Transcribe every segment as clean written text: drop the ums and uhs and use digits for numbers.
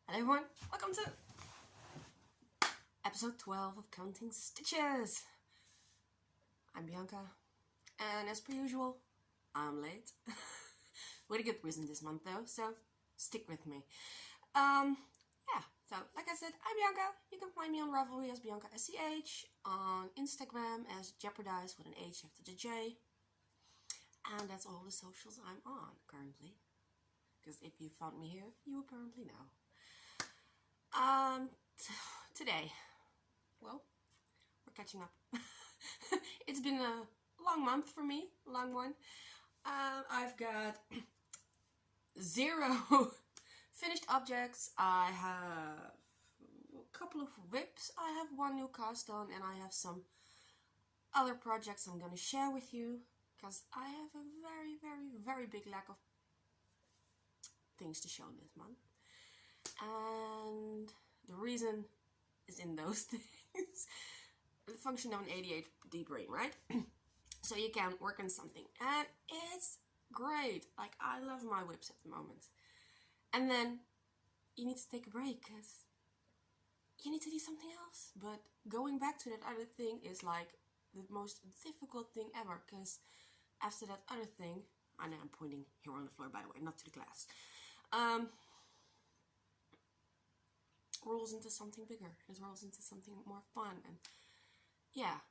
Hello everyone, welcome to episode 12 of Counting Stitches. I'm Bianca, and as per usual, I'm late. With a good reason this month though, so stick with me. So like I said, I'm Bianca. You can find me on Ravelry as Bianca SCH, on Instagram as Jeopardize with an H after the J. And that's all the socials I'm on currently. Because if you found me here, you apparently know. Today, well, we're catching up. It's been a long month for me, a long one. I've got 0 finished objects. I have a couple of whips. I have 1 new cast on, and I have some other projects I'm gonna share with you because I have a very, very, very big lack of things to show this month. And the reason is in those things. The function of an ADHD brain, right? So you can work on something, and it's great. Like, I love my whips at the moment. And then you need to take a break because you need to do something else. But going back to that other thing is like the most difficult thing ever, because after that other thing, I know I'm pointing here on the floor, by the way, not to the class, rolls into something bigger. It rolls into something more fun. And yeah,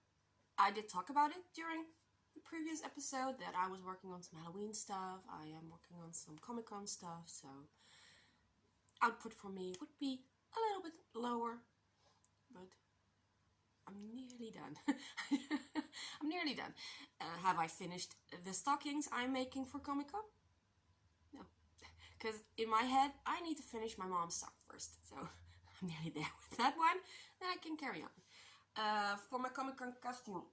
I did talk about it during the previous episode that I was working on some Halloween stuff. I am working on some Comic-Con stuff, so output for me would be a little bit lower, but I'm nearly done. I'm nearly done. Have I finished the stockings I'm making for Comic-Con? No, because in my head I need to finish my mom's stock first, so I'm nearly there with that one, then I can carry on. For my Comic-Con costume,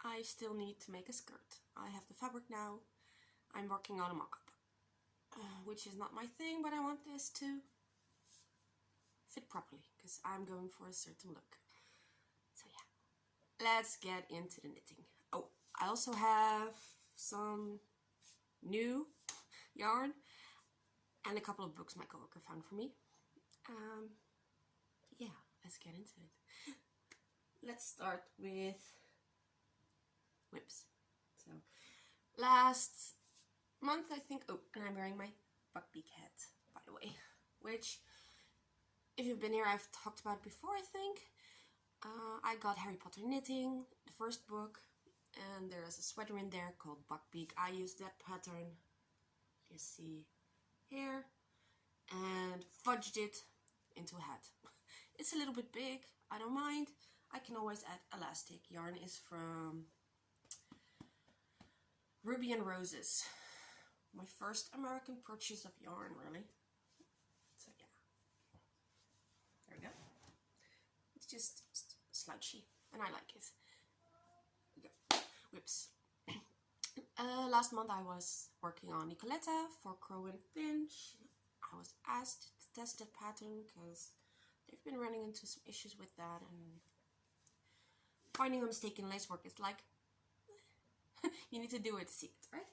I still need to make a skirt. I have the fabric now. I'm working on a mock-up, which is not my thing, but I want this to fit properly because I'm going for a certain look. So yeah, let's get into the knitting. Oh, I also have some new yarn and a couple of books my coworker found for me. Yeah, let's get into it. Let's start with whips. So last month, I think, oh, and I'm wearing my Buckbeak hat, by the way, which, if you've been here, I've talked about before, I think. I got Harry Potter Knitting, the first book, and there's a sweater in there called Buckbeak. I used that pattern, you see here, and fudged it into a hat. It's a little bit big, I don't mind. I can always add elastic. Yarn is from Ruby and Roses. My first American purchase of yarn, really. So yeah. There we go. It's just slouchy, and I like it. There we go. Whips. Last month I was working on Nicoletta for Crow and Finch. I was asked to test that pattern because they've been running into some issues with that, and finding a mistake in lace work is like, you need to do it to see it, right?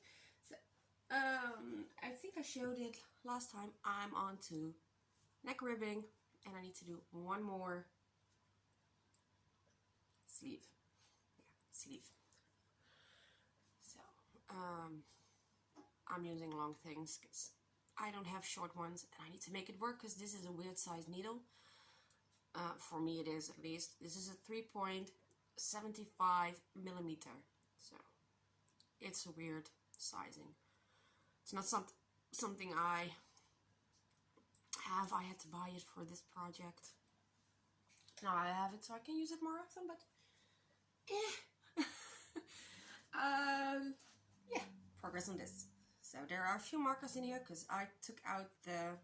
So, I think I showed it last time. I'm on to neck ribbing, and I need to do one more sleeve. Yeah, sleeve. So, I'm using long things because I don't have short ones, and I need to make it work because this is a weird size needle. For me it is, at least. This is a 3.75 millimeter, so it's a weird sizing. It's not something I have. I had to buy it for this project. Now I have it so I can use it more often, but yeah, progress on this. So there are a few markers in here because I took out the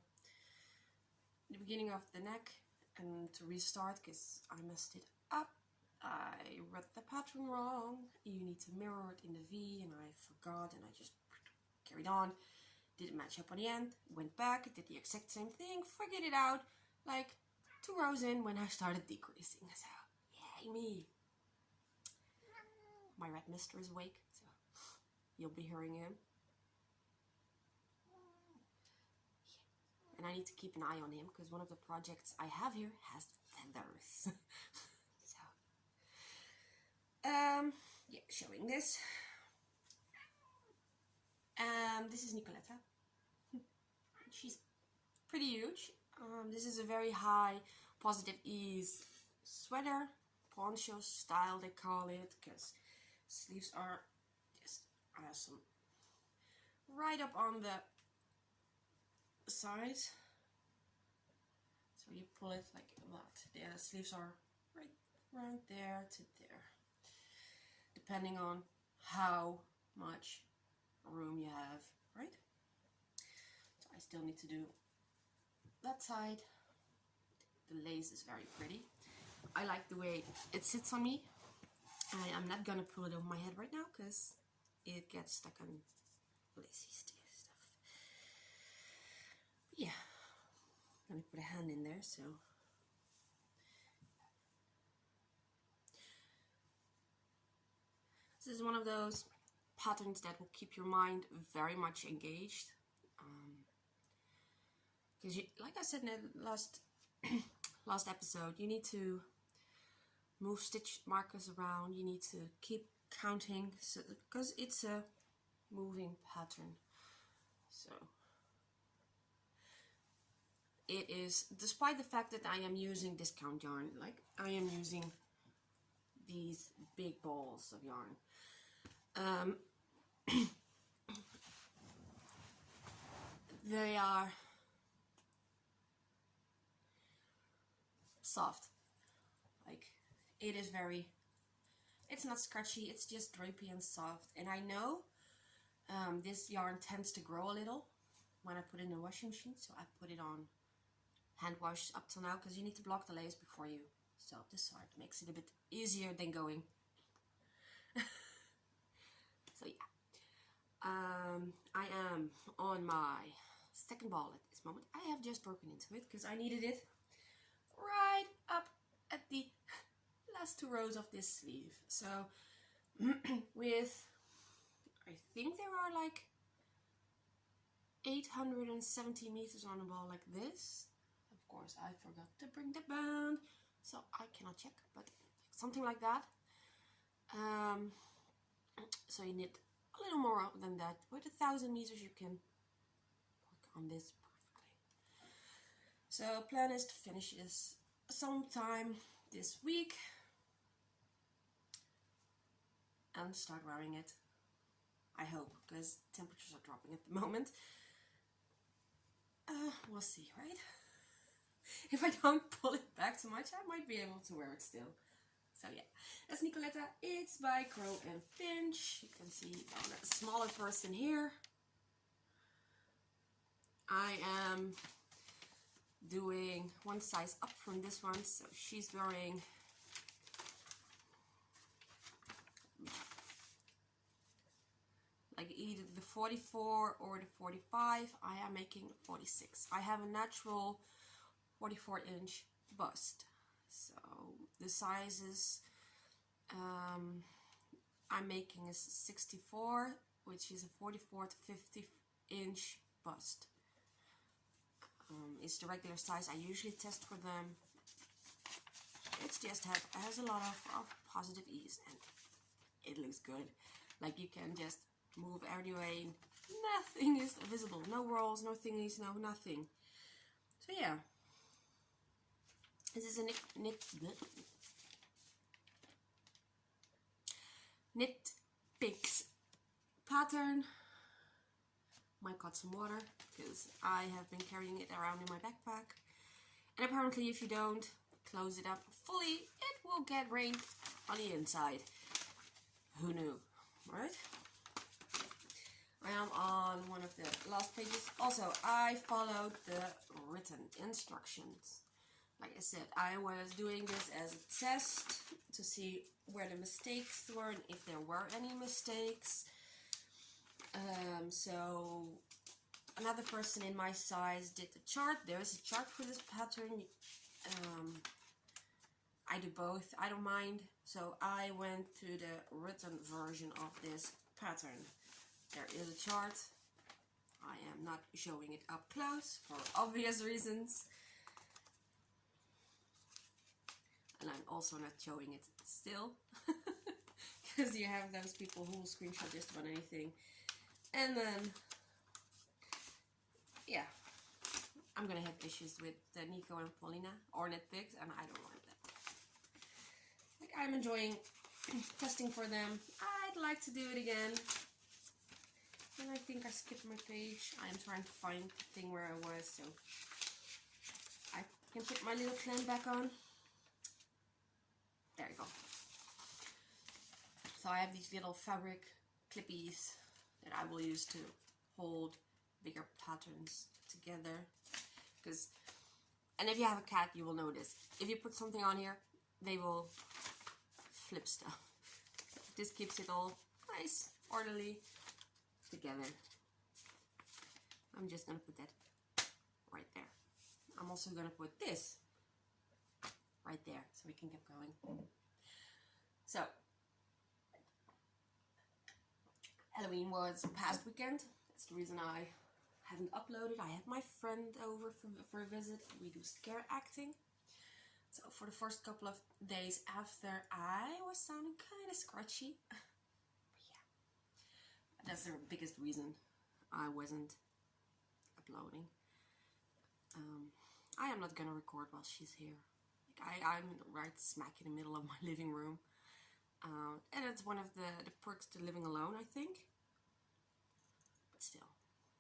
beginning of the neck and to restart because I messed it up. I read the pattern wrong. You need to mirror it in the V, and I forgot, and I just carried on. Didn't match up on the end. Went back, did the exact same thing, figured it out like 2 rows in when I started decreasing. So, yay me. My red mister is awake, so you'll be hearing him. and I need to keep an eye on him because one of the projects I have here has feathers. So, yeah, showing this. This is Nicoletta. She's pretty huge. This is a very high positive ease sweater, poncho style they call it, because sleeves are just awesome. Right up on the side, so you pull it like that. The sleeves are right around there to there, depending on how much room you have, right? So I still need to do that side. The lace is very pretty. I like the way it sits on me. I'm not gonna pull it over my head right now because it gets stuck on lacy stuff. Yeah, let me put a hand in there. So this is one of those patterns that will keep your mind very much engaged, because like I said in the last episode, you need to move stitch markers around. You need to keep counting, so because it's a moving pattern. So it is, despite the fact that I am using discount yarn, like I am using these big balls of yarn, they are soft. Like, it is very, it's not scratchy, it's just drapey and soft. And I know this yarn tends to grow a little when I put it in the washing machine, so I put it on hand wash up till now, because you need to block the lace before you sew this side. Makes it a bit easier than going. So yeah, I am on my second ball at this moment. I have just broken into it because I needed it right up at the last 2 rows of this sleeve. So with, I think there are like 870 meters on a ball like this. Of course, I forgot to bring the band, so I cannot check, but something like that. So you need a little more than that. With 1,000 meters, you can work on this perfectly. So plan is to finish this sometime this week and start wearing it. I hope, because temperatures are dropping at the moment. We'll see, right? If I don't pull it back too much, I might be able to wear it still. So yeah, that's Nicoletta. It's by Crow and Finch. You can see on a smaller person here. I am doing one size up from this one, so she's wearing like either the 44 or the 45. I am making 46. I have a natural 44-inch bust, so the sizes I'm making is 64, which is a 44 to 50-inch bust. It's the regular size I usually test for them. It's just has a lot of positive ease, and it looks good. Like, you can just move anyway. Nothing is visible. No rolls, no thingies, no nothing. So yeah, this is a knit picks pattern. Might got some water because I have been carrying it around in my backpack, and apparently if you don't close it up fully, it will get rain on the inside. Who knew, right? I am on one of the last pages. Also, I followed the written instructions. Like I said, I was doing this as a test to see where the mistakes were and if there were any mistakes. So another person in my size did the chart. There is a chart for this pattern. I do both. I don't mind. So I went to the written version of this pattern. There is a chart. I am not showing it up close for obvious reasons. And I'm also not showing it still. Because you have those people who will screenshot just about anything. And then, yeah. I'm gonna have issues with Nico and Paulina, or Netflix, and I don't want that. Like, I'm enjoying testing for them. I'd like to do it again. And I think I skipped my page. I'm trying to find the thing where I was, so I can put my little clan back on. There you go. So I have these little fabric clippies that I will use to hold bigger patterns together. And if you have a cat, you will notice. If you put something on here, they will flip stuff. So this keeps it all nice, orderly, together. I'm just gonna put that right there. I'm also gonna put this right there, so we can get going. So, Halloween was past weekend. That's the reason I haven't uploaded. I had my friend over for a visit. We do scare acting. So for the first couple of days after, I was sounding kind of scratchy. But yeah, that's the biggest reason I wasn't uploading. I am not gonna record while she's here. Like I'm right smack in the middle of my living room. And it's one of the perks to living alone, I think. But still.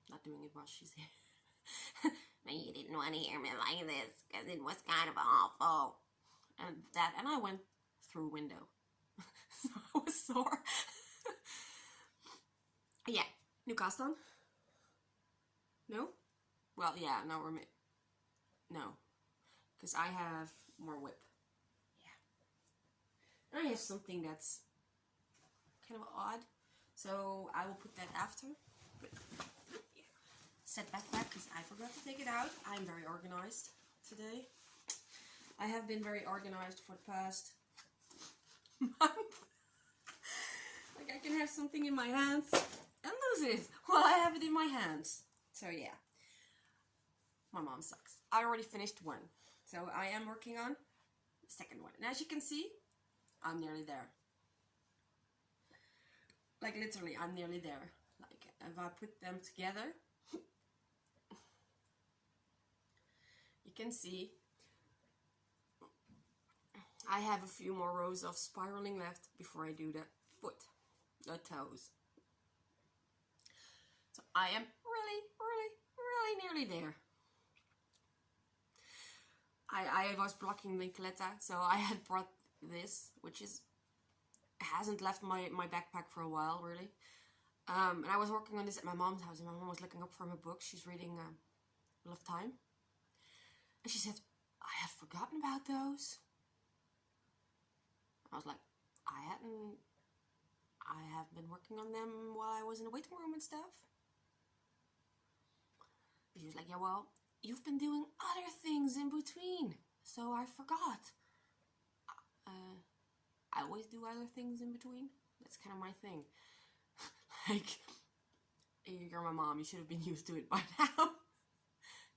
Not doing it while she's here. No, you didn't want to hear me like this because it was kind of awful. And I went through a window. So I was sore. Yeah. New cast on? No? Well, yeah, no, no. Because I have more whip. Yeah. And I have something that's kind of odd. So I will put that after. But set backpack because I forgot to take it out. I'm very organized today. I have been very organized for the past month. Like I can have something in my hands and lose it while I have it in my hands. So yeah, my mom sucks. I already finished one, so I am working on the second one. And as you can see, I'm nearly there. Like literally, I'm nearly there. Like if I put them together, you can see I have a few more rows of spiraling left before I do the foot, the toes. So I am really nearly there. I was blocking Nicoletta, so I had brought this, which hasn't left my backpack for a while, really. And I was working on this at my mom's house, and my mom was looking up from a book. She's reading Wheel of Time. And she said, I had forgotten about those. I was like, I have been working on them while I was in the waiting room and stuff. And she was like, yeah, well, you've been doing other things in between, so I forgot. I always do other things in between. That's kind of my thing. Like, you're my mom, you should have been used to it by now.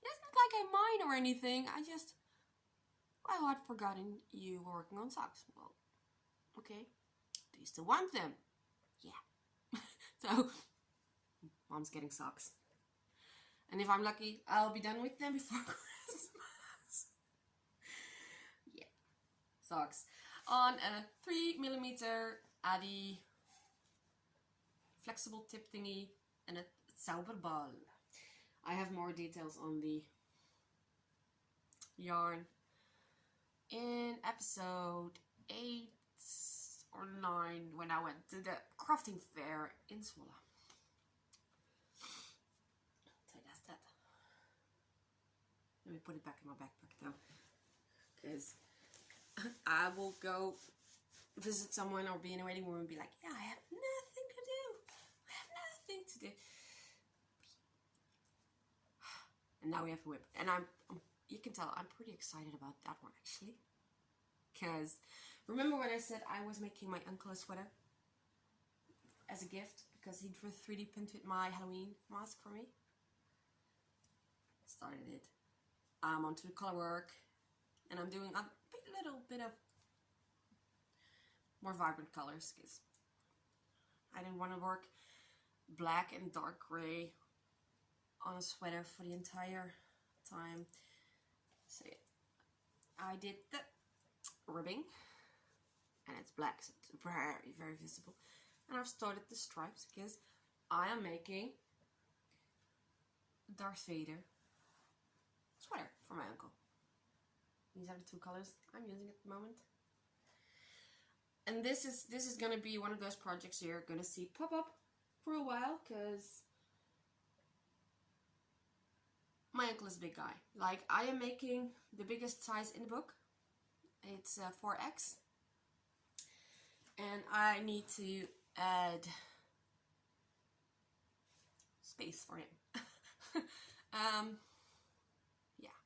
It's not like I mind or anything, well, I'd forgotten you were working on socks. Well, okay. Do you still want them? Yeah. So, mom's getting socks. And if I'm lucky, I'll be done with them before Christmas. Yeah. Socks. On a 3mm Adi flexible tip thingy and a Zauberball. I have more details on the yarn in episode 8 or 9 when I went to the crafting fair in Zwolle. So that's that. Let me put it back in my backpack though, because I will go visit someone or be in a waiting room and be like, yeah, I have nothing to do. I have nothing to do. And now we have a whip. And you can tell I'm pretty excited about that one actually. Because remember when I said I was making my uncle a sweater as a gift because he 3D printed my Halloween mask for me? started it. I'm onto the color work, and I'm doing a little bit of more vibrant colors because I didn't want to work black and dark gray on a sweater for the entire time. So yeah, I did the ribbing, and it's black, so it's very, very visible. And I've started the stripes because I am making Darth Vader sweater for my uncle. These are the two colors I'm using at the moment. And this is gonna be one of those projects you're gonna see pop up for a while, because my uncle is a big guy. Like, I am making the biggest size in the book. It's 4X. And I need to add space for him. Yeah.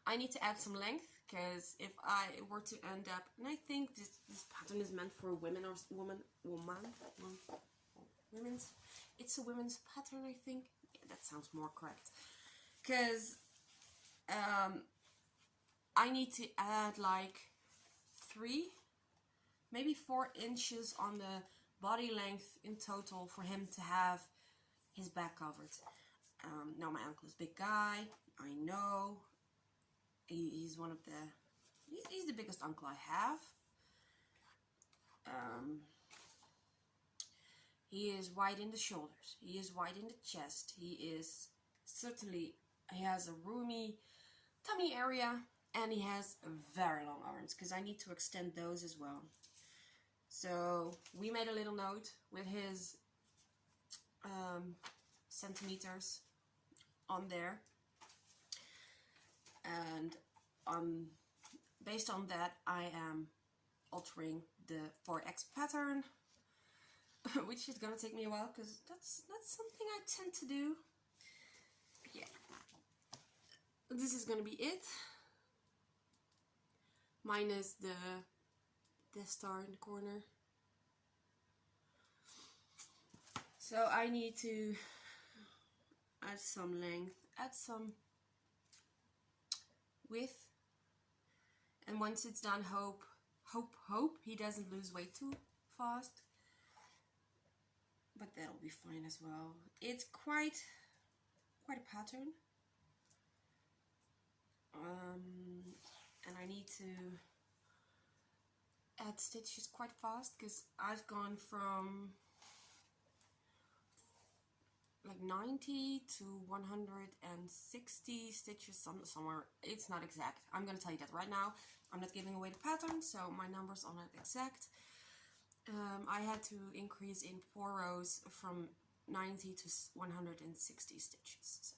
I need to add some length, because if I were to end up, and I think this pattern is meant for women or women's. It's a women's pattern, I think. Yeah, that sounds more correct. Because I need to add like 3, maybe 4 inches on the body length in total for him to have his back covered. Now my uncle is a big guy, I know. He's one of he's the biggest uncle I have. He is wide in the shoulders, he is wide in the chest, he has a roomy tummy area, and he has very long arms, because I need to extend those as well. So we made a little note with his centimeters on there, and based on that I am altering the 4X pattern, which is gonna take me a while, because that's something I tend to do. Yeah, this is gonna be it, minus the star in the corner. So I need to add some length, add some width, and once it's done, hope he doesn't lose weight too fast. But that'll be fine as well. It's quite a pattern. And I need to add stitches quite fast, because I've gone from like 90 to 160 stitches somewhere. It's not exact. I'm gonna tell you that right now. I'm not giving away the pattern, so my numbers are not exact. I had to increase in 4 rows from 90 to 160 stitches, so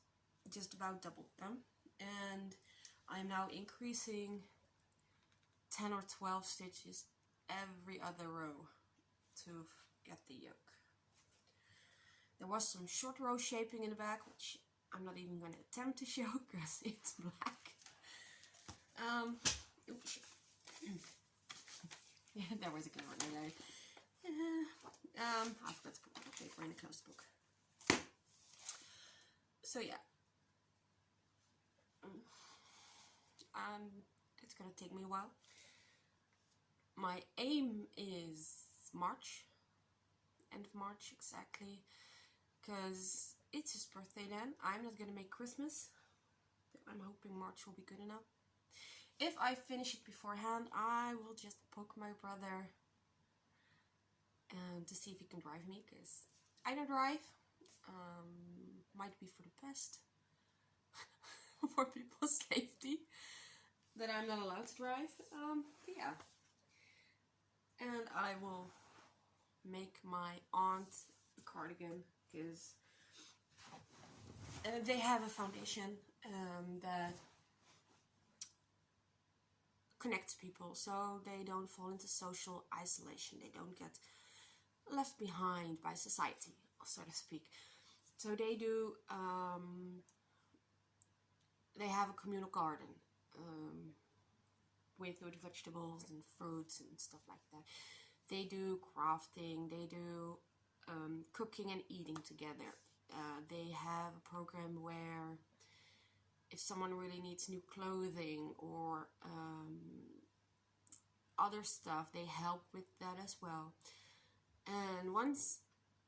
just about doubled them. And I'm now increasing 10 or 12 stitches every other row to get the yoke. There was some short row shaping in the back, which I'm not even going to attempt to show because it's black. Oops. Yeah, there was a good one there. I forgot to put the paper in a closed book. So yeah. It's gonna take me a while. My aim is March, end of March exactly, because it's his birthday then. I'm not gonna make Christmas. I'm hoping March will be good enough. If I finish it beforehand, I will just poke my brother to see if he can drive me, because I don't drive. Might be for the best for people's safety that I'm not allowed to drive. But yeah. And I will make my aunt a cardigan, because they have a foundation that connects people, so they don't fall into social isolation. They don't get left behind by society, so to speak. So they do, they have a communal garden with vegetables and fruits and stuff like that. They do crafting, they do cooking and eating together. They have a program where if someone really needs new clothing or other stuff, they help with that as well. And once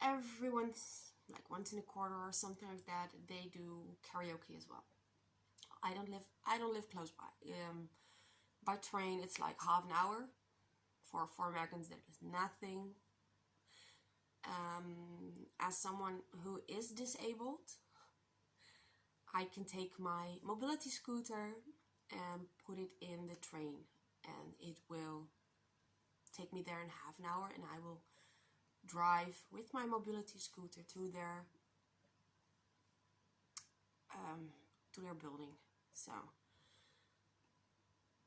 in a quarter or something like that, they do karaoke as well. I don't live close by. By train it's like half an hour. For Americans that is nothing. As someone who is disabled, I can take my mobility scooter and put it in the train, and it will take me there in half an hour, and I will drive with my mobility scooter to their building. So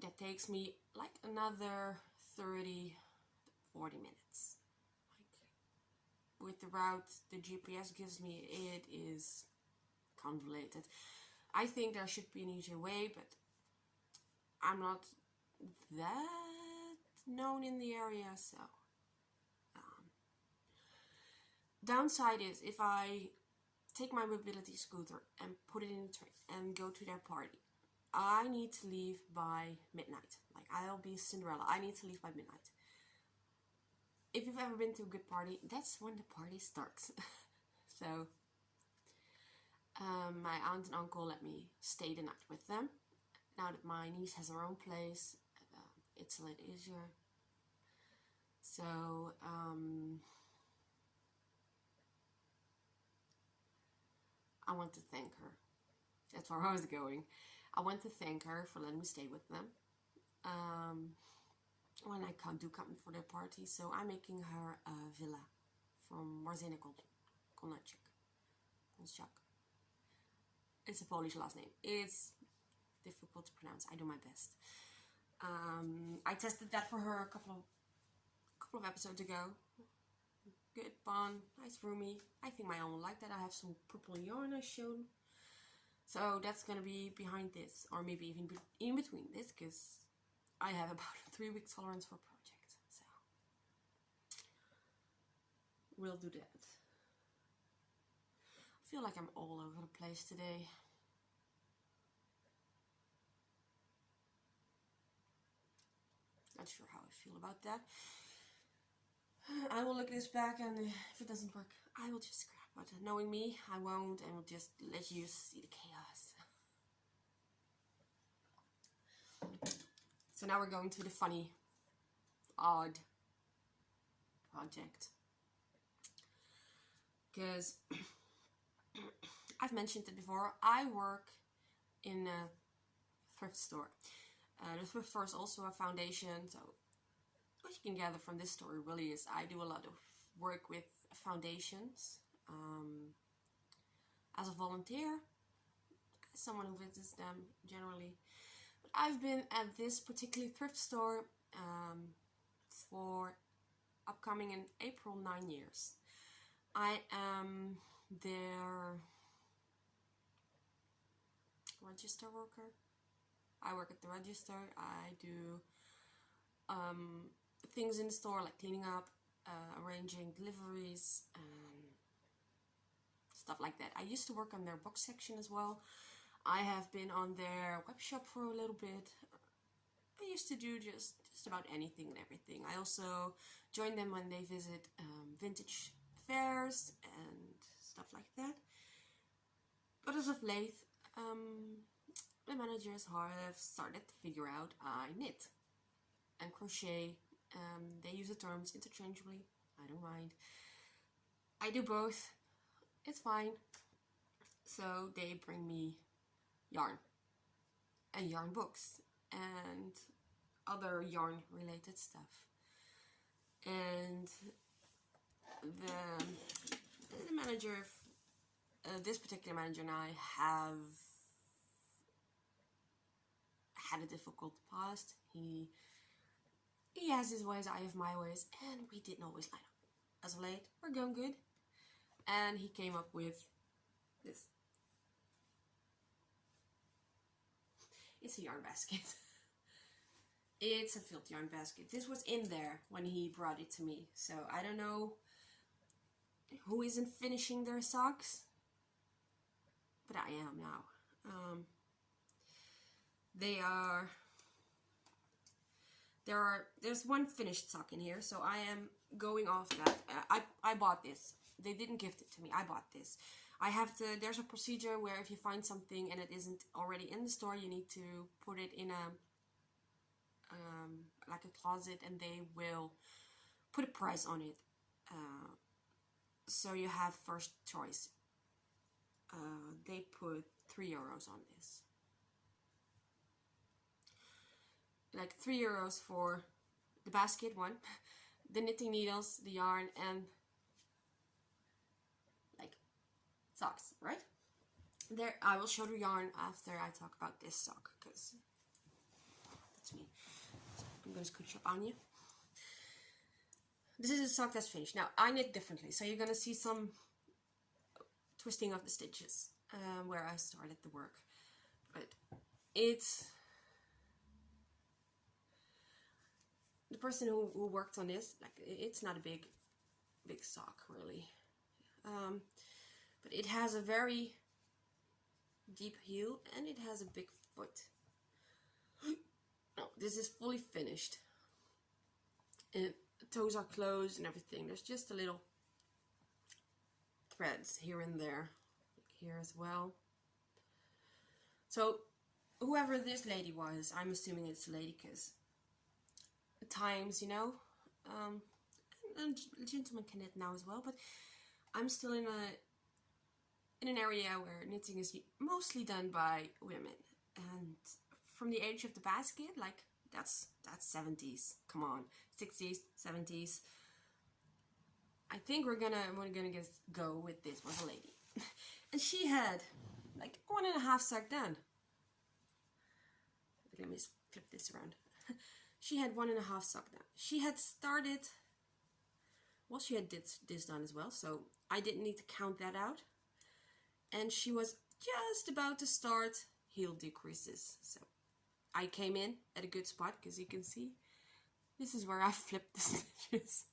that takes me like another 30-40 minutes. Like, with the route the GPS gives me, it is convoluted. I think there should be an easier way, but I'm not that known in the area, so downside is if I take my mobility scooter and put it in the train and go to their party, I need to leave by midnight. Like, I'll be Cinderella. I need to leave by midnight. If you've ever been to a good party, that's when the party starts. So my aunt and uncle let me stay the night with them. Now that my niece has her own place, it's a little easier. So I want to thank her. That's where I was going. I want to thank her for letting me stay with them when I can't do something for their party. So I'm making her a villa from Warzina Kolnaczek. It's a Polish last name. It's difficult to pronounce. I do my best. I tested that for her a couple of episodes ago. Good fun, nice roomy. I think my own will like that. I have some purple yarn I showed. So that's gonna be behind this, or maybe even in between this, because I have about a 3-week tolerance for a project. So we'll do that. I feel like I'm all over the place today. Not sure how I feel about that. I will look this back, and if it doesn't work, I will just scrap. But knowing me, I won't, and will just let you see the chaos. So now we're going to the funny, odd project. Because I've mentioned it before, I work in a thrift store. The thrift store is also a foundation, so what you can gather from this story really is I do a lot of work with foundations as a volunteer, as someone who visits them generally. But I've been at this particular thrift store for upcoming in April 9 years. I am their register worker. I work at the register. I do things in the store like cleaning up, arranging deliveries, stuff like that. I used to work on their box section as well. I have been on their web shop for a little bit. I used to do just about anything and everything. I also join them when they visit vintage fairs and stuff like that. But as of late, the managers have started to figure out I knit and crochet. They use the terms interchangeably. I don't mind. I do both. It's fine. So they bring me yarn and yarn books and other yarn related stuff. And the manager, this particular manager and I have had a difficult past. He has his ways, I have my ways, and we didn't always line up. As of late, we're going good. And he came up with this. It's a yarn basket. It's a filled yarn basket. This was in there when he brought it to me. So I don't know who isn't finishing their socks, but I am now. They are, there's one finished sock in here, so I am going off that. I bought this. They didn't gift it to me. I bought this. I have to, there's a procedure where if you find something and it isn't already in the store, you need to put it in a, like a closet, and they will put a price on it. So you have first choice. They put €3 on this. Like €3 for the basket one, the knitting needles, the yarn, and like socks, right? There, I will show the yarn after I talk about this sock, because that's me. So I'm gonna scooch up on you. This is a sock that's finished. Now, I knit differently, so you're gonna see some twisting of the stitches where I started the work. But it's the person who worked on this, like, it's not a big sock really, but it has a very deep heel and it has a big foot. No, this is fully finished, and the toes are closed and everything. There's just a little threads here and there, like here as well. So whoever this lady was, I'm assuming it's a lady, because at times, you know, and gentlemen can knit now as well, but I'm still in an area where knitting is mostly done by women, and from the age of the basket, like that's 70s, come on, 60s, 70s. I think we're gonna just go with this was a lady. And she had like 1.5 sock done. Let me flip this around. She had 1.5 sock done. She had started, well, she had this done as well, so I didn't need to count that out. And she was just about to start heel decreases. So I came in at a good spot, because you can see this is where I flipped the stitches.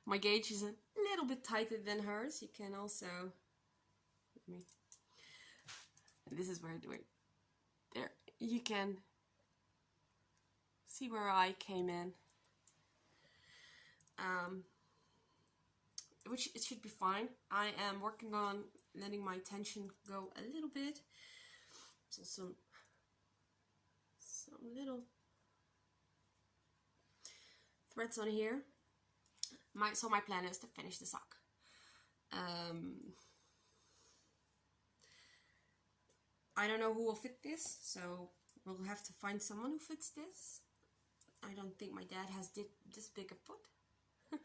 My gauge is a little bit tighter than hers. You can also, this is where I do it. There, you can see where I came in. Which it should be fine. I am working on letting my tension go a little bit. So some little threads on here. So my plan is to finish the sock. I don't know who will fit this, so we'll have to find someone who fits this. I don't think my dad has this big a foot. But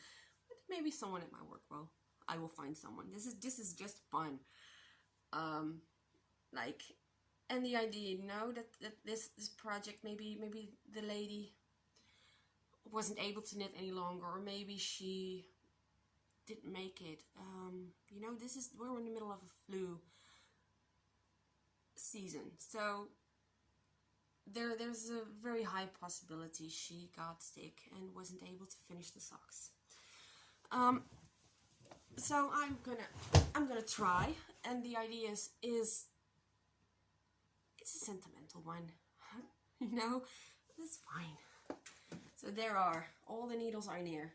maybe someone at my work will. I will find someone. This is just fun. Like, and the idea, you know, that this project, maybe the lady wasn't able to knit any longer, or maybe she didn't make it. You know, we're in the middle of a flu season, so there's a very high possibility she got sick and wasn't able to finish the socks. So I'm gonna try, and the idea is it's a sentimental one. You know, that's fine. So there are, all the needles are in here.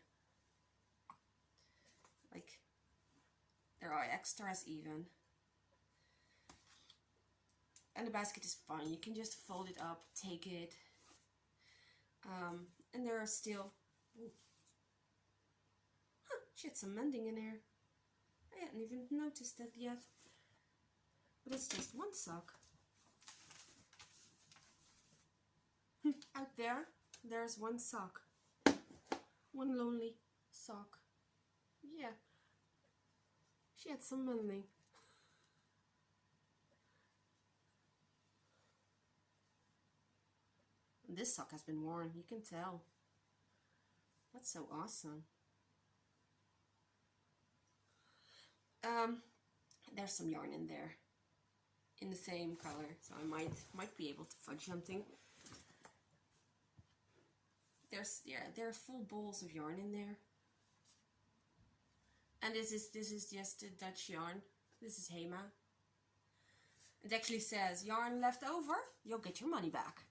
Like, there are extras even. And the basket is fine. You can just fold it up, take it. And there are still, she had some mending in there. I hadn't even noticed that yet. But it's just one sock. Out there, there's one sock. One lonely sock. Yeah. She had some mending. This sock has been worn, you can tell. That's so awesome. There's some yarn in there, in the same color, so I might be able to fudge something. There are full balls of yarn in there, and this is just a Dutch yarn. This is Hema, It actually says yarn left over, you'll get your money back.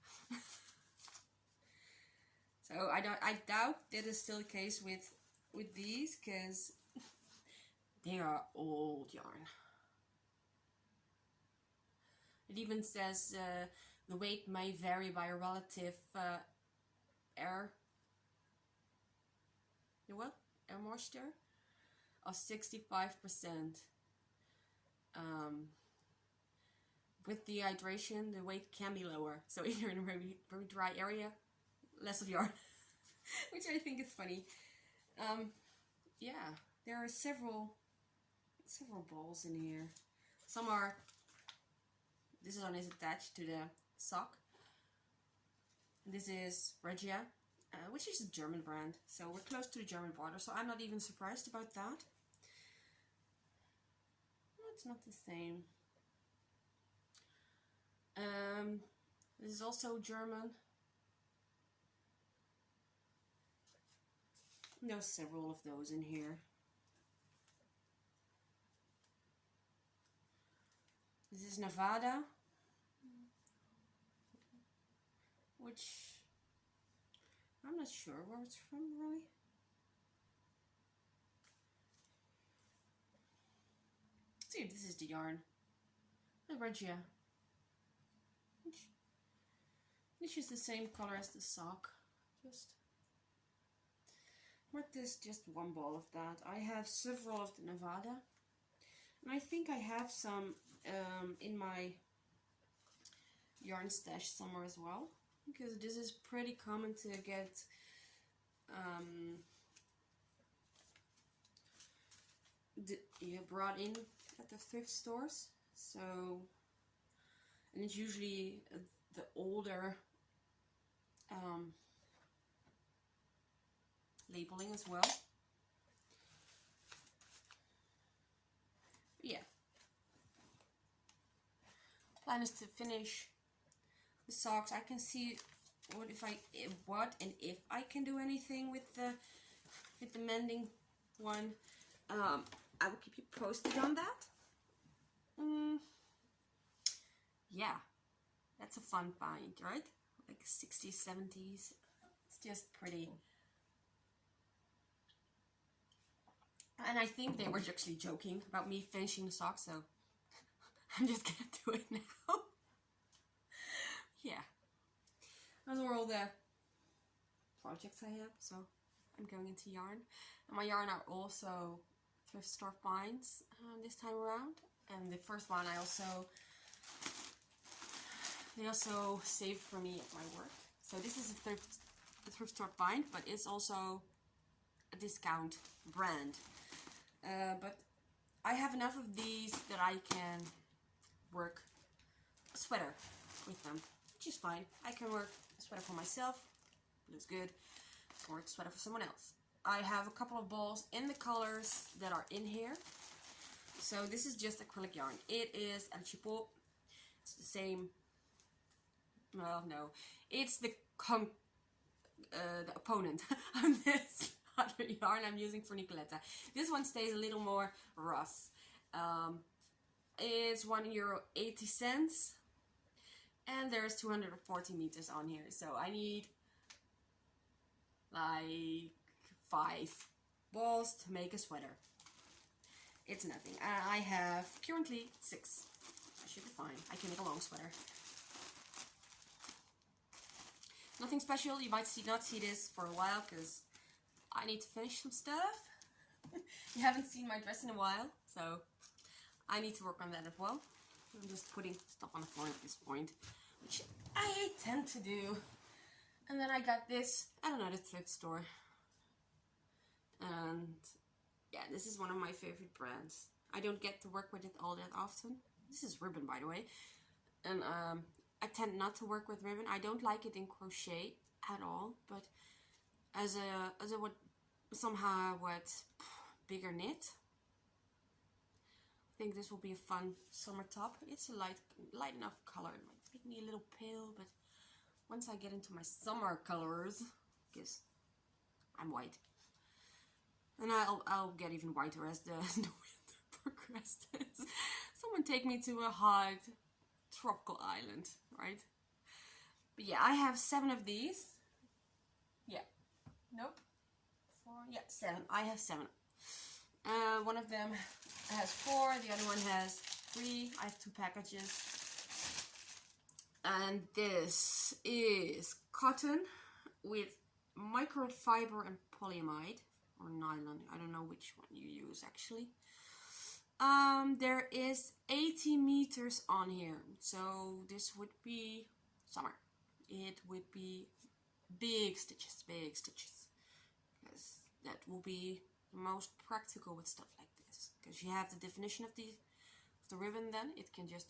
So I doubt that is still the case with these, because they are old yarn. It even says the weight may vary by a relative air moisture of 65%. With dehydration, the weight can be lower. So if you're in a very, very dry area, less of yarn, which I think is funny. Yeah, there are several balls in here. Some are. This one is attached to the sock. This is Regia, which is a German brand. So we're close to the German border, so I'm not even surprised about that. No, it's not the same. This is also German. There's several of those in here. This is Nevada, which I'm not sure where it's from, really. See, this is the yarn, the Regia, which is the same color as the sock. But this just one ball of that. I have several of the Nevada, and I think I have some in my yarn stash somewhere as well, because this is pretty common to get brought in at the thrift stores. So, and it's usually the older labeling as well. Yeah. Plan is to finish the socks. I can see if I can do anything with the mending one. I will keep you posted on that. Yeah, that's a fun find, right? Like 60s, 70s. It's just pretty. And I think they were actually joking about me finishing the socks, so I'm just gonna do it now. Yeah. Those are all the projects I have, so I'm going into yarn. And my yarn are also thrift store finds this time around. And the first one they also saved for me at my work. So this is a thrift store find, but it's also a discount brand. But I have enough of these that I can work a sweater with them, which is fine. I can work a sweater for myself, looks good, or a sweater for someone else. I have a couple of balls in the colors that are in here. So this is just acrylic yarn. It is El Chipo. It's the same. Well, no, it's the opponent on this other yarn I'm using for Nicoletta. This one stays a little more rough. It's €1.80, and there's 240 meters on here. So I need like 5 balls to make a sweater. It's nothing. I have currently 6. I should be fine. I can make a long sweater. Nothing special. You might not see this for a while because I need to finish some stuff. You haven't seen my dress in a while, so I need to work on that as well. I'm just putting stuff on the floor at this point, which I tend to do. And then I got this at another thrift store. And yeah, this is one of my favorite brands. I don't get to work with it all that often. This is ribbon, by the way. And I tend not to work with ribbon. I don't like it in crochet at all, but as a what bigger knit, I think this will be a fun summer top. It's a light enough color. It might make me a little pale, but once I get into my summer colors, because I'm white, and I'll get even whiter as the winter progresses. Someone take me to a hot tropical island, right? But yeah, I have 7 of these. Yeah. Nope. 4. Yeah, 7. I have 7. One of them has 4. The other one has 3. I have 2 packages. And this is cotton with microfiber and polyamide. Or nylon. I don't know which one you use actually. There is 80 meters on here. So this would be summer. It would be big stitches. Because that will be the most practical with stuff like this. Because you have the definition of the ribbon, then it can just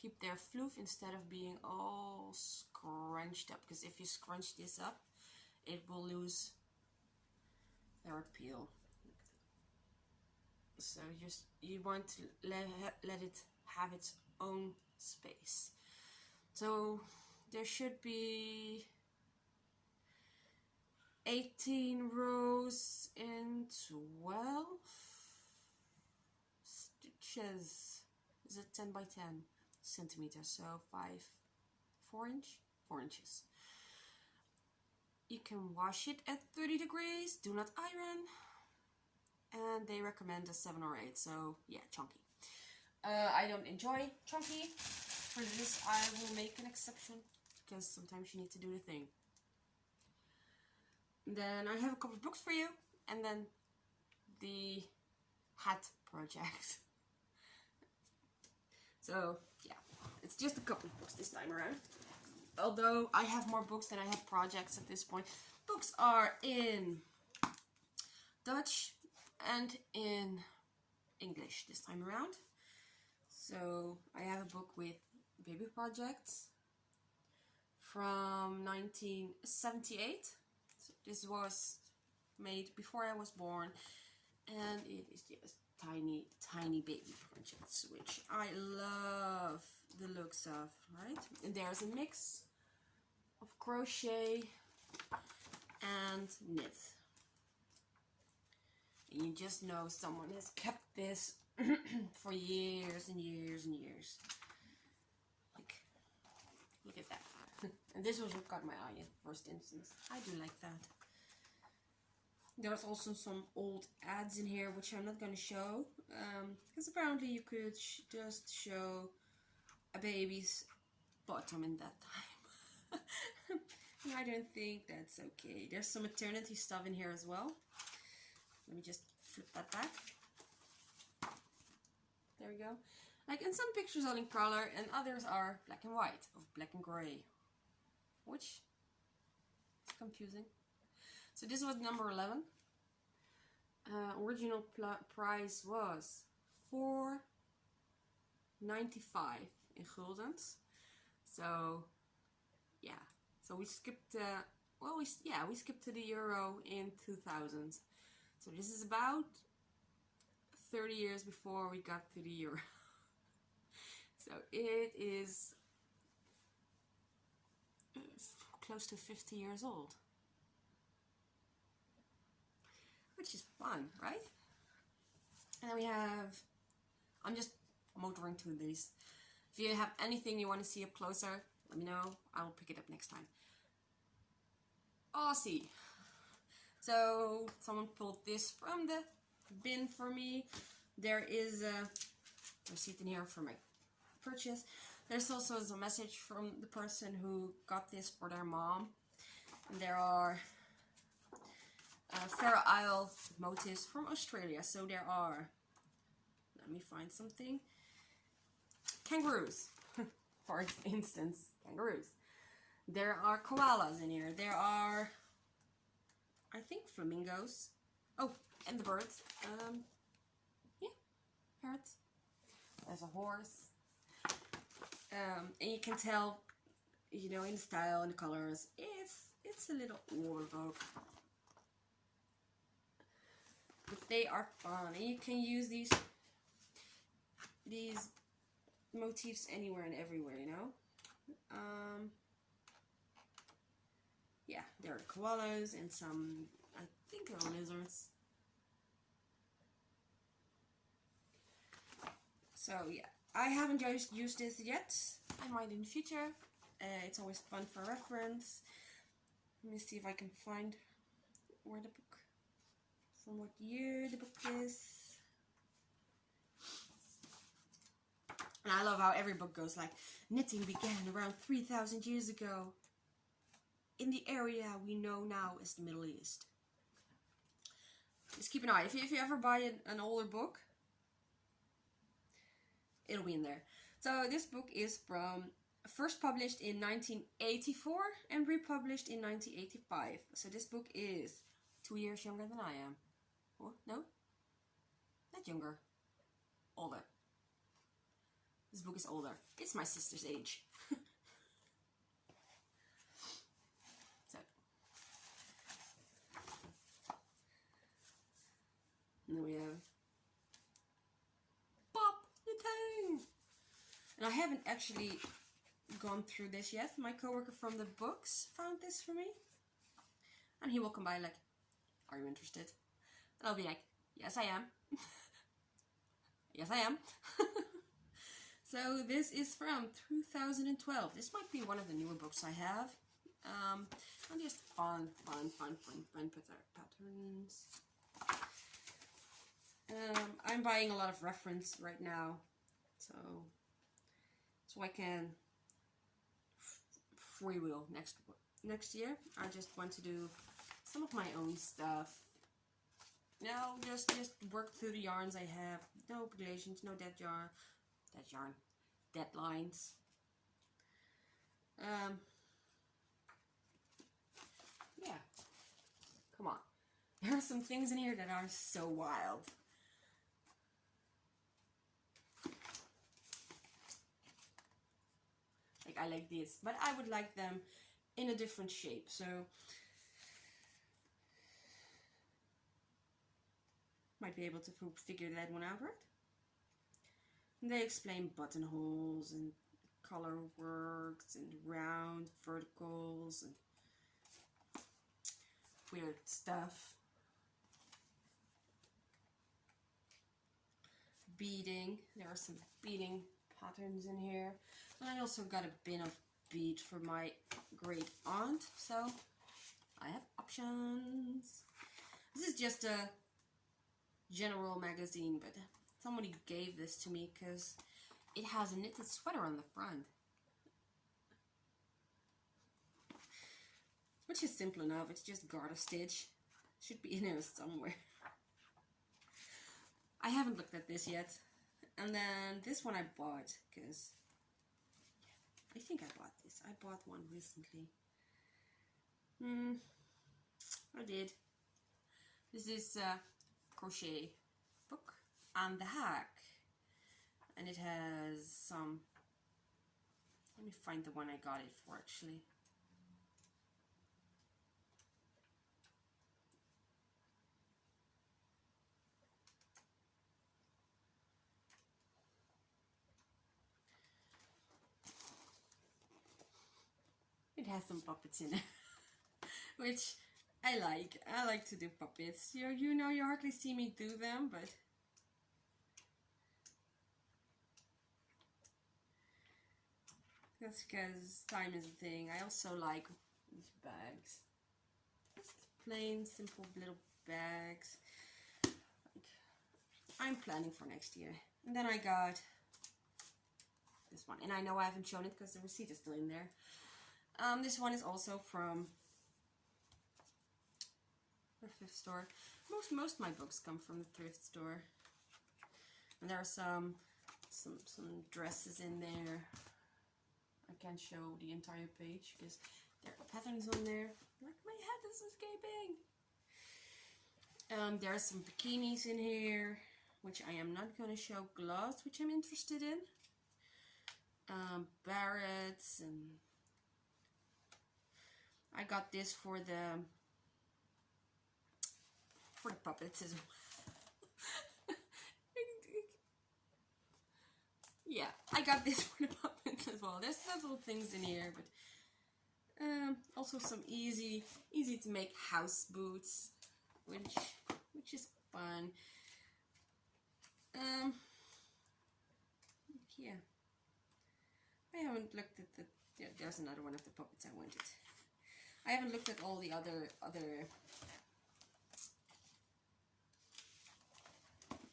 keep their floof instead of being all scrunched up. Because if you scrunch this up, it will lose their appeal. So you want to let it have its own space. So there should be 18 rows in 12 stitches. Is it 10 by 10 centimeters? So 4 inches. You can wash it at 30 degrees. Do not iron. And they recommend a 7 or 8. So yeah, chunky. I don't enjoy chunky. For this, I will make an exception because sometimes you need to do the thing. Then I have a couple of books for you, and then the hat project. So yeah, it's just a couple of books this time around. Although I have more books than I have projects at this point. Books are in Dutch and in English this time around. So I have a book with baby projects from 1978. So this was made before I was born, and it is just tiny baby projects, which I love the looks of, right? And there's a mix of crochet and knit. And you just know someone has kept this for years and years and years. Like, look at that. And this was what caught my eye in first instance. I do like that. There's also some old ads in here, which I'm not going to show. Because apparently you could just show a baby's bottom in that time. I don't think that's okay. There's some maternity stuff in here as well. Let me just flip that back. There we go. Like, and some pictures are in color and others are black and white or black and gray, which is confusing. So this was number 11. Original price was $4.95 in guldens. So yeah, so we skipped. We skipped to the euro in 2000. So this is about 30 years before we got to the euro. So it is close to 50 years old. Which is fun, right? And then we have, I'm just motoring through these. If you have anything you want to see up closer, let me know. I will pick it up next time. Aussie. So someone pulled this from the bin for me. There is a receipt in here for my purchase. There's also a message from the person who got this for their mom. And there are Fair Isle motifs from Australia. So there are, let me find something, kangaroos, for instance, kangaroos. There are koalas in here. There are, I think, flamingos. Oh, and the birds. Yeah, parrots. There's a horse. And you can tell, you know, in the style and the colors, it's a little overvogue. But they are fun, and you can use these motifs anywhere and everywhere, you know. Yeah, there are koalas and some, I think they're lizards. So yeah, I haven't used this yet. I might in the future. It's always fun for reference. Let me see if I can find where the book, from what year the book is. And I love how every book goes like, knitting began around 3,000 years ago in the area we know now as the Middle East. Just keep an eye. If you ever buy an older book, it'll be in there. So this book is from, first published in 1984 and republished in 1985. So this book is 2 years younger than I am. Oh, no? Not younger. Older. This book is older. It's my sister's age. So. And then we have Pop the Thing. And I haven't actually gone through this yet. My coworker from the books found this for me. And he will come by like, are you interested? And I'll be like, yes I am. Yes I am. So this is from 2012. This might be one of the newer books I have. And just fun patterns. I'm buying a lot of reference right now, so I can freewheel next year. I just want to do some of my own stuff. Now just work through the yarns I have. No obligations, no deadlines. Yeah, come on. There are some things in here that are so wild. Like I like this, but I would like them in a different shape. So might be able to figure that one out, right? And they explain buttonholes and color works and round verticals and weird stuff. Beading. There are some beading patterns in here. And I also got a bin of bead for my great aunt, so I have options. This is just a general magazine, but somebody gave this to me because it has a knitted sweater on the front. Which is simple enough, it's just garter stitch. Should be in here somewhere. I haven't looked at this yet. And then this one I bought because I think I bought this. I bought one recently. I did. This is a crochet book and the hack. And it has some, let me find the one I got it for actually. It has some puppets in it, which I like. I like to do puppets. You know, you hardly see me do them, but that's because time is a thing. I also like these bags. Just plain, simple little bags. I'm planning for next year. And then I got this one. And I know I haven't shown it because the receipt is still in there. This one is also from the thrift store. Most of my books come from the thrift store. And there are some dresses in there. I can't show the entire page because there are patterns on there. Like my head is escaping. There are some bikinis in here, which I am not going to show. Gloves, which I'm interested in. Barretts, and I got this for the puppets as well. Yeah, I got this for the puppets as well. There's several things in here, but also some easy to make house boots, which is fun. yeah, I haven't looked at the, yeah, there's another one of the puppets I wanted. I haven't looked at all the other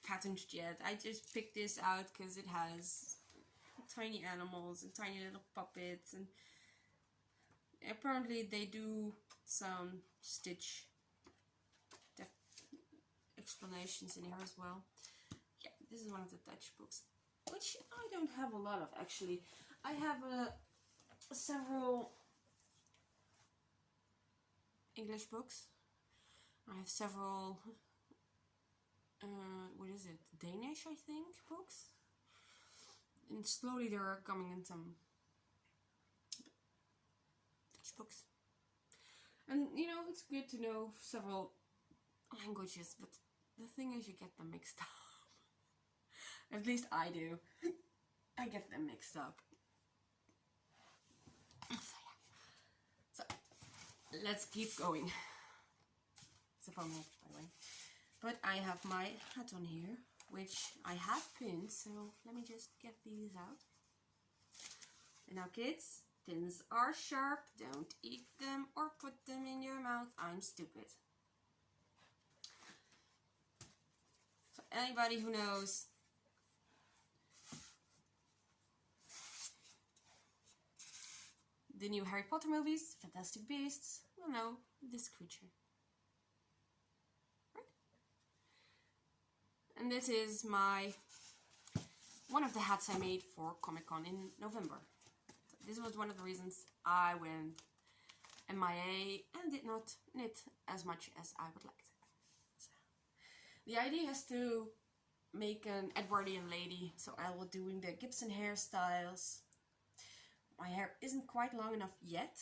patterns yet. I just picked this out because it has tiny animals and tiny little puppets, and apparently they do some stitch explanations in here as well. Yeah, this is one of the Dutch books, which I don't have a lot of actually. I have several English books. I have several, what is it, Danish, I think, books. And slowly they're coming in some Dutch books. And, you know, it's good to know several languages, but the thing is you get them mixed up. At least I do. I get them mixed up. So, let's keep going. It's a foam hat, by the way. But I have my hat on here, which I have pinned, so let me just get these out. And now kids, pins are sharp, don't eat them or put them in your mouth, I'm stupid. So anybody who knows the new Harry Potter movies, Fantastic Beasts, will know this creature. Right? And this is one of the hats I made for Comic-Con in November. So this was one of the reasons I went MIA and did not knit as much as I would like to. So, the idea is to make an Edwardian lady, so I will be doing the Gibson hairstyles. My hair isn't quite long enough yet.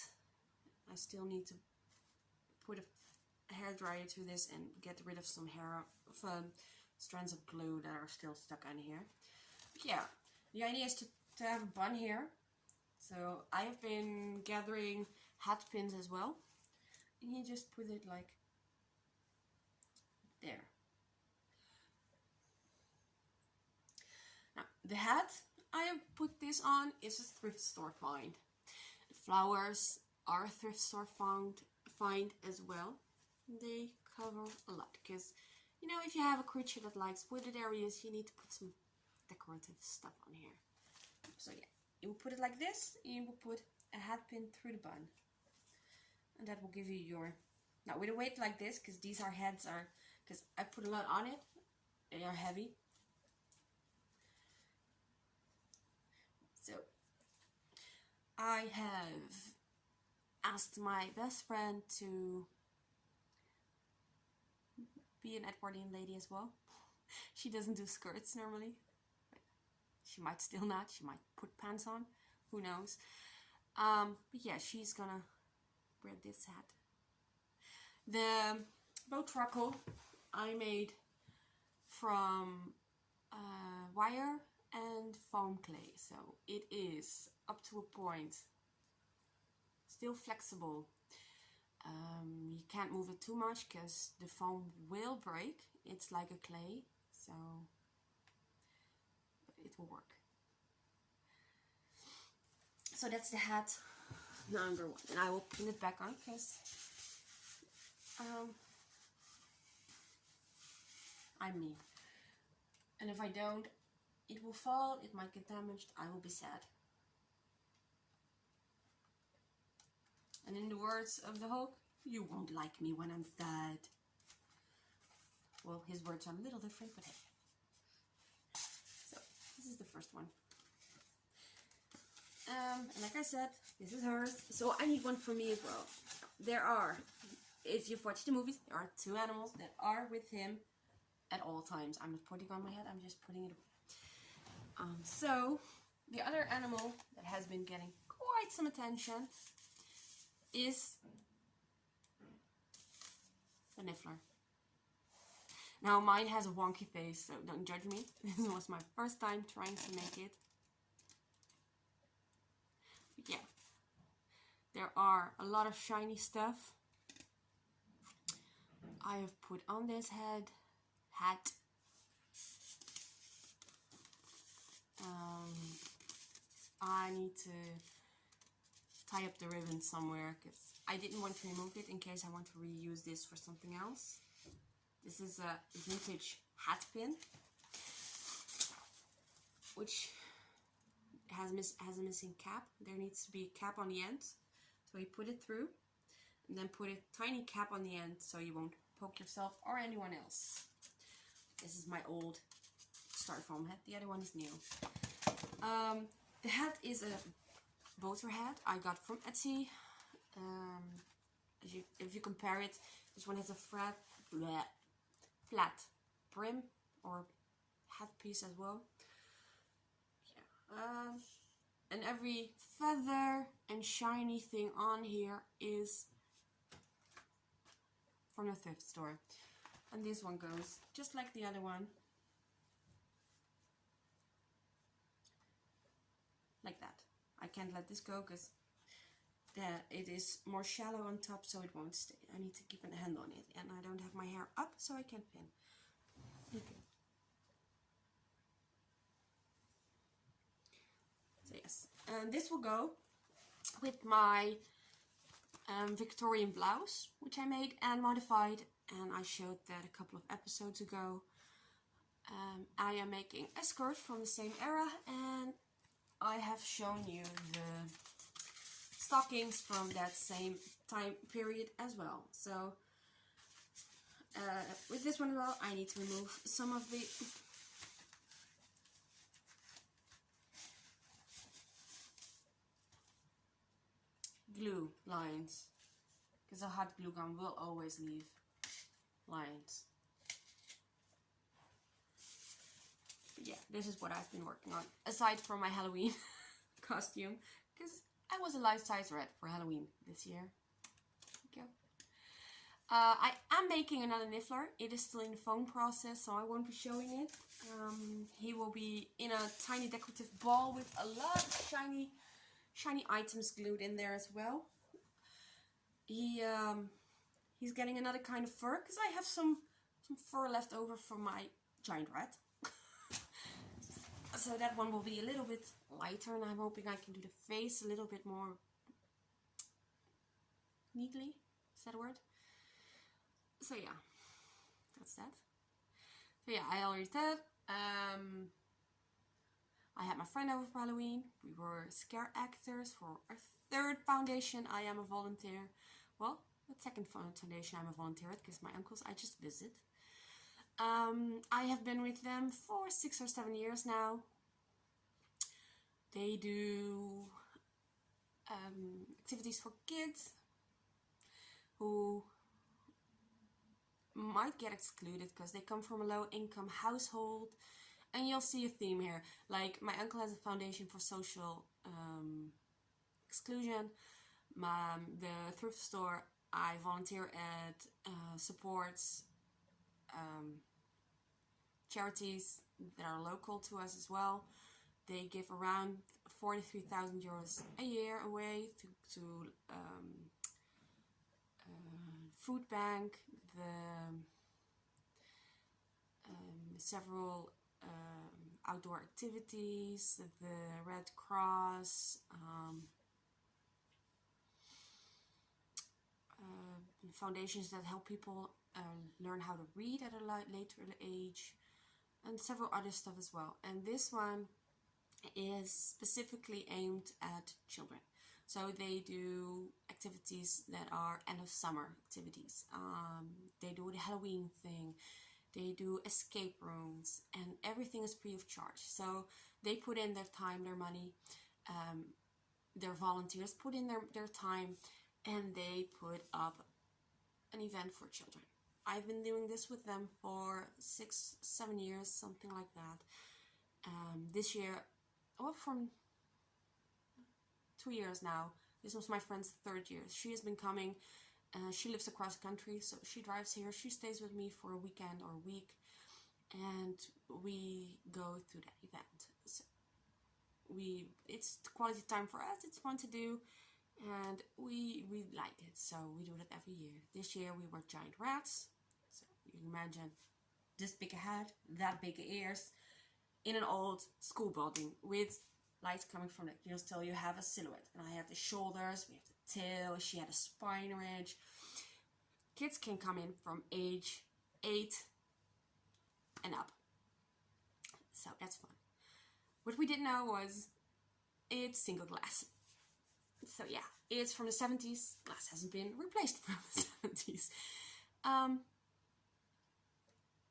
I still need to put a hairdryer to this and get rid of some strands of glue that are still stuck on here. But yeah, the idea is to have a bun here. So I have been gathering hat pins as well. And you just put it like there. Now, the hat I have put this on is a thrift store find. The flowers are a thrift store find as well. They cover a lot because, you know, if you have a creature that likes wooded areas, you need to put some decorative stuff on here. So yeah, you will put it like this. You will put a hat pin through the bun, and that will give you your. Now with a weight like this, because these are heads are, because I put a lot on it, they are heavy. So I have asked my best friend to be an Edwardian lady as well. She doesn't do skirts normally. She might still not. She might put pants on. Who knows? But yeah, she's gonna wear this hat. The boat truckle I made from wire and foam clay, so it is up to a point still flexible. You can't move it too much because the foam will break. It's like a clay, so it will work. So that's the hat number one, and I will pin it back on because I'm me. And if I don't, it will fall, it might get damaged, I will be sad. And in the words of the Hulk, you won't like me when I'm sad. Well, his words are a little different, but hey. So, this is the first one. And like I said, this is hers. So I need one for me as well. There are, if you've watched the movies, there are two animals that are with him at all times. I'm not putting on my head, I'm just putting it away. So, the other animal that has been getting quite some attention is the Niffler. Now, mine has a wonky face, so don't judge me. This was my first time trying to make it. But yeah, there are a lot of shiny stuff. I have put on this hat. I need to tie up the ribbon somewhere because I didn't want to remove it in case I want to reuse this for something else. This is a vintage hat pin, which has a missing cap. There needs to be a cap on the end, so you put it through, and then put a tiny cap on the end so you won't poke yourself or anyone else. This is my old styrofoam hat. The other one is new. The hat is a boater hat I got from Etsy. If you compare it, this one has a flat brim or hat piece as well. Yeah. And every feather and shiny thing on here is from the thrift store. And this one goes just like the other one. Like that. I can't let this go because it is more shallow on top, so it won't stay. I need to keep a hand on it, and I don't have my hair up, so I can't pin. Okay. So yes, and this will go with my Victorian blouse, which I made and modified, and I showed that a couple of episodes ago. I am making a skirt from the same era, and I have shown you the stockings from that same time period as well. So with this one as well, I need to remove some of the glue lines, because a hot glue gun will always leave lines. But yeah, this is what I've been working on, aside from my Halloween costume, because I was a life-size red for Halloween this year. There you go. I am making another niffler. It is still in the foam process, so I won't be showing it. He will be in a tiny decorative ball with a lot of shiny items glued in there as well. He's getting another kind of fur, because I have some fur left over from my giant rat. So that one will be a little bit lighter, and I'm hoping I can do the face a little bit more neatly. Is that a word? So yeah, that's that. So yeah, I already said, I had my friend over for Halloween. We were scare actors for our third foundation. I am a volunteer. Well, the second foundation I'm a volunteer at, because my uncles I just visit. I have been with them for 6 or 7 years now. They do activities for kids who might get excluded because they come from a low-income household. And you'll see a theme here. Like, my uncle has a foundation for social exclusion. The thrift store I volunteer at supports charities that are local to us as well. They give around 43,000 euros a year away to food bank, several outdoor activities, the Red Cross, foundations that help people learn how to read at a later age, and several other stuff as well. And this one is specifically aimed at children. So they do activities that are end of summer activities. They do the Halloween thing. They do escape rooms, and everything is free of charge. So they put in their time, their money. Their volunteers put in their time, and they put up an event for children. I've been doing this with them for 6-7 years, something like that. This year, well, from 2 years now. This was my friend's 3rd year. She has been coming. She lives across the country, so she drives here. She stays with me for a weekend or a week, and we go through that event. So it's quality time for us. It's fun to do, and we like it. So we do it every year. This year we were giant rats. So you can imagine this big a head, that big ears. in an old school building with lights coming from it. Still you have a silhouette. And I have the shoulders, we have the tail, she had a spine ridge. Kids can come in from age 8 and up. So that's fun. What we didn't know was it's single glass. So yeah, it's from the 70s. Glass hasn't been replaced from the 70s.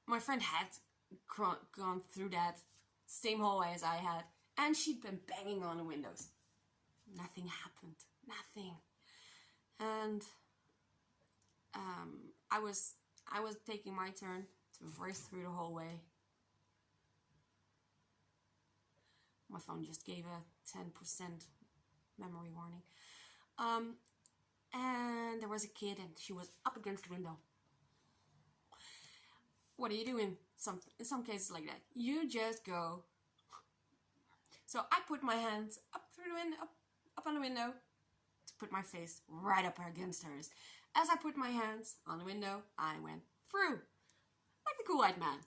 My friend had gone through that same hallway as I had, and she'd been banging on the windows. Nothing happened. Nothing. And I was taking my turn to race through the hallway. My phone just gave a 10% memory warning. And there was a kid and she was up against the window. What do you do in some cases like that? You just go. So I put my hands up through the window, up on the window, to put my face right up against hers. As I put my hands on the window, I went through, like the Kool-Aid man.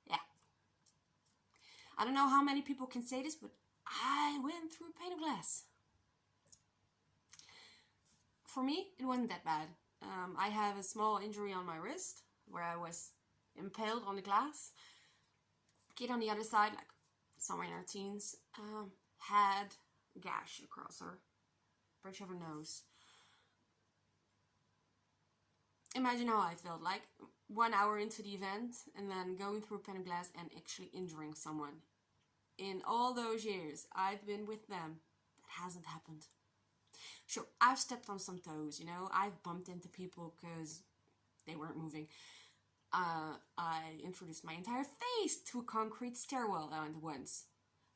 Yeah. I don't know how many people can say this, but I went through a pane of glass. For me, it wasn't that bad. I have a small injury on my wrist where I was impaled on the glass. Kid on the other side, like somewhere in her teens, had a gash across her bridge of her nose. Imagine how I felt, like 1 hour into the event and then going through a pane of glass and actually injuring someone. In all those years I've been with them, that hasn't happened. Sure, I've stepped on some toes, you know, I've bumped into people because they weren't moving. I introduced my entire face to a concrete stairwell once,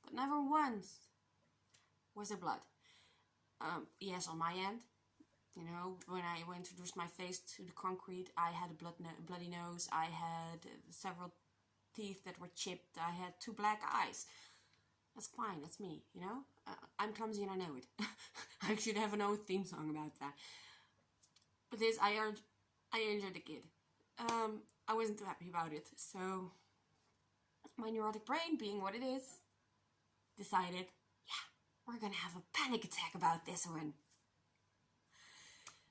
but never once was there blood. Yes, on my end, you know, when I introduced my face to the concrete, I had a bloody nose, I had several teeth that were chipped, I had 2 black eyes. That's fine, that's me, you know? I'm clumsy and I know it. I should have an own theme song about that. But this, I injured the kid. I wasn't too happy about it, so my neurotic brain, being what it is, decided, yeah, we're gonna have a panic attack about this one.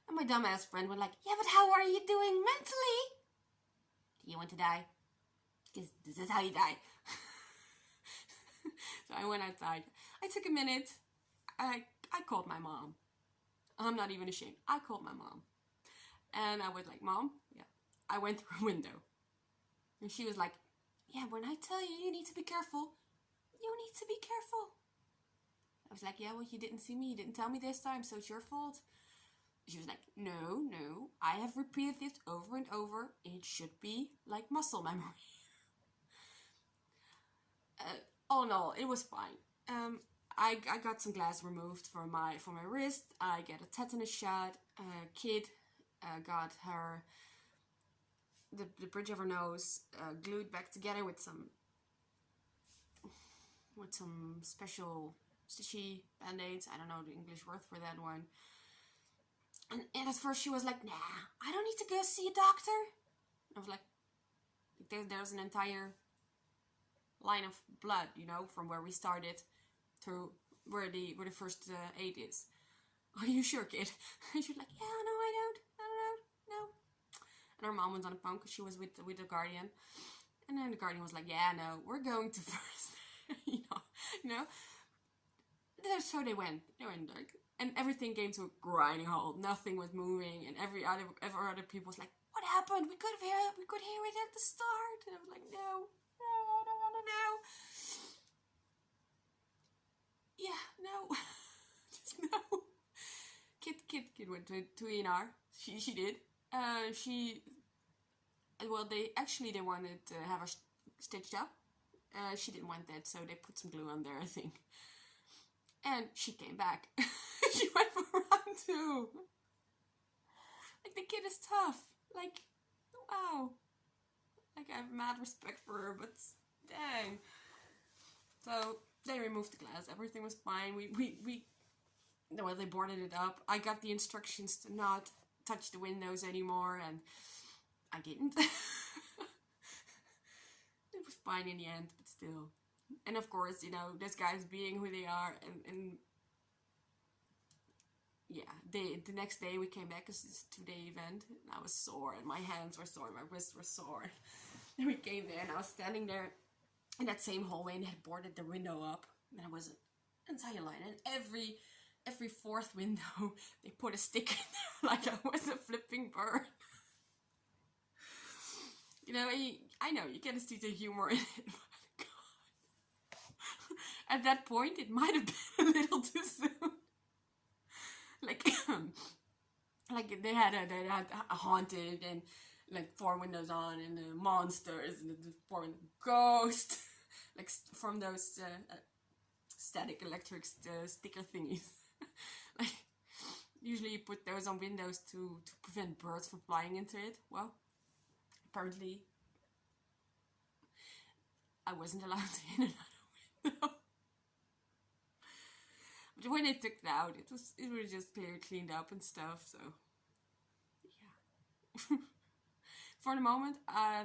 And my dumbass friend was like, yeah, but how are you doing mentally? Do you want to die? Because this is how you die. So I went outside. I took a minute. I called my mom. I'm not even ashamed. I called my mom. And I was like, Mom, yeah, I went through a window. And she was like, yeah, when I tell you, you need to be careful. You need to be careful. I was like, yeah, well, you didn't see me. You didn't tell me this time, so it's your fault. She was like, no, I have repeated this over and over. It should be like muscle memory. All in all, it was fine. I got some glass removed from my wrist. I get a tetanus shot. Kid got her the bridge of her nose glued back together with some special stitchy band-aids. I don't know the English word for that one. And at first she was like, nah, I don't need to go see a doctor. I was like, there's an entire line of blood, you know, from where we started to where the first aid is. Are you sure, kid? And she was like, yeah, no, I don't know. And her mom was on the phone because she was with the guardian. And then the guardian was like, yeah, no, we're going to first, you know. So they went like, and everything came to a grinding halt. Nothing was moving, and every other people was like, what happened? We could hear it at the start. And I was like, no, I don't want to know. Yeah, no. Just no. Kid went to ENR. She did. They wanted to have her stitched up. She didn't want that, so they put some glue on there, I think. And she came back. She went for round 2. Like, the kid is tough. Like, wow. Like, I have mad respect for her, but dang. So they removed the glass. Everything was fine. They boarded it up. I got the instructions to not touch the windows anymore, and I didn't. It was fine in the end, but still. And of course, you know, those guys being who they are, and yeah, the next day we came back, because it's a 2-day event, and I was sore, and my hands were sore, and my wrists were sore. And we came there, and I was standing there in that same hallway, and they had boarded the window up, and I was an entire line, and every fourth window they put a stick in there, like I was a flipping bird. You know, I know you can see the humor in it. At that point, it might have been a little too soon. Like they had a haunted, and like 4 windows on, and the monsters, and the 4 ghosts, like from those static electric sticker thingies. Like usually you put those on windows to prevent birds from flying into it. Well, apparently I wasn't allowed to in another window. But when they took it out, it was just cleaned up and stuff. So yeah, for the moment, I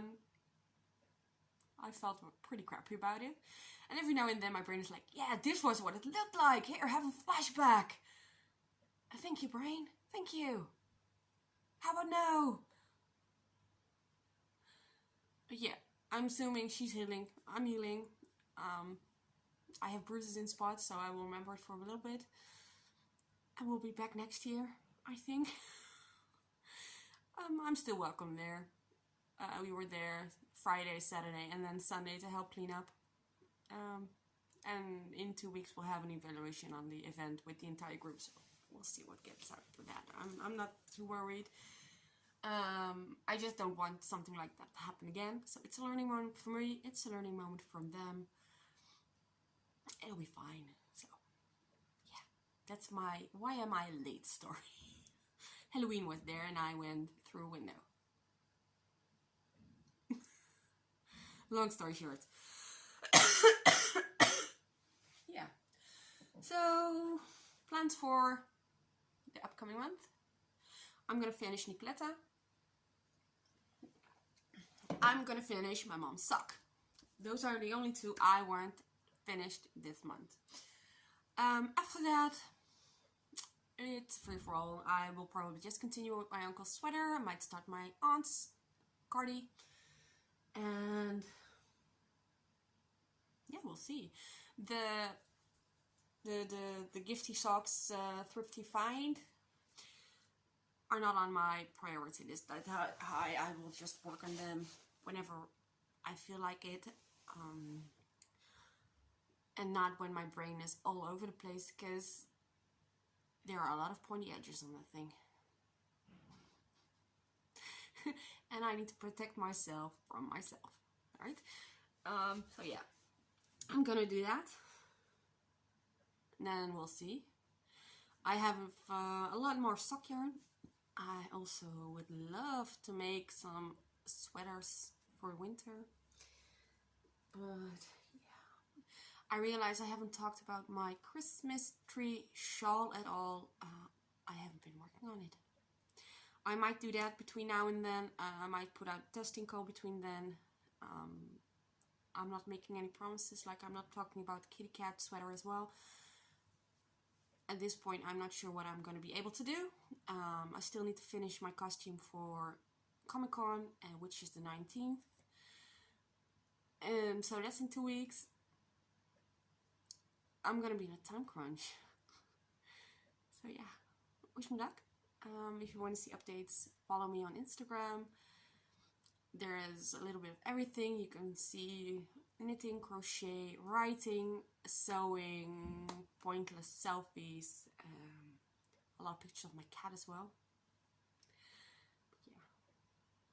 felt pretty crappy about it. And every now and then, my brain is like, "Yeah, this was what it looked like. Here, have a flashback." Thank you, brain. Thank you. How about now? But yeah, I'm assuming she's healing. I'm healing. I have bruises in spots, so I will remember it for a little bit. I will be back next year, I think. I'm still welcome there. We were there Friday, Saturday, and then Sunday to help clean up. And in 2 weeks we'll have an evaluation on the event with the entire group, so we'll see what gets out for that. I'm not too worried. I just don't want something like that to happen again. So it's a learning moment for me. It's a learning moment from them. It'll be fine. So yeah, that's my why am I late story. Halloween was there and I went through a window. Long story short. Yeah. So plans for the upcoming month. I'm gonna finish Nicoletta. I'm gonna finish my mom's sock. Those are the only 2 I want finished this month. After that, it's free for all. I will probably just continue with my uncle's sweater. I might start my aunt's cardi, and yeah, we'll see. The gifty socks, thrifty find, are not on my priority list. I will just work on them whenever I feel like it. And not when my brain is all over the place, because there are a lot of pointy edges on that thing. And I need to protect myself from myself, alright? So yeah, I'm gonna do that. And then we'll see. I have a lot more sock yarn. I also would love to make some sweaters for winter. But I realize I haven't talked about my Christmas tree shawl at all. I haven't been working on it. I might do that between now and then. I might put out a testing call between then. I'm not making any promises, like I'm not talking about the kitty cat sweater as well. At this point, I'm not sure what I'm going to be able to do. I still need to finish my costume for Comic-Con, which is the 19th. So that's in 2 weeks. I'm gonna be in a time crunch. So yeah, wish me luck. If you want to see updates, follow me on Instagram. There is a little bit of everything. You can see knitting, crochet, writing, sewing, pointless selfies, a lot of pictures of my cat as well. But yeah,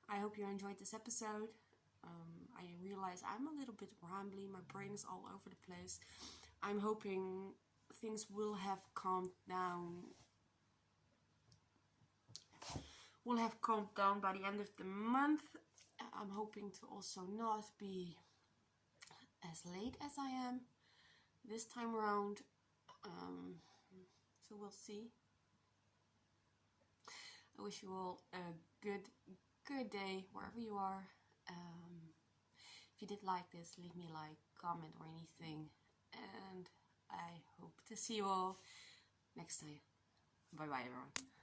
I hope you enjoyed this episode. I realize I'm a little bit rambly. My brain is all over the place. I'm hoping things will have calmed down. Will have calmed down by the end of the month. I'm hoping to also not be as late as I am this time around. So we'll see. I wish you all a good day wherever you are. If you did like this, leave me a like, comment or anything, and I hope to see you all next time. Bye bye everyone.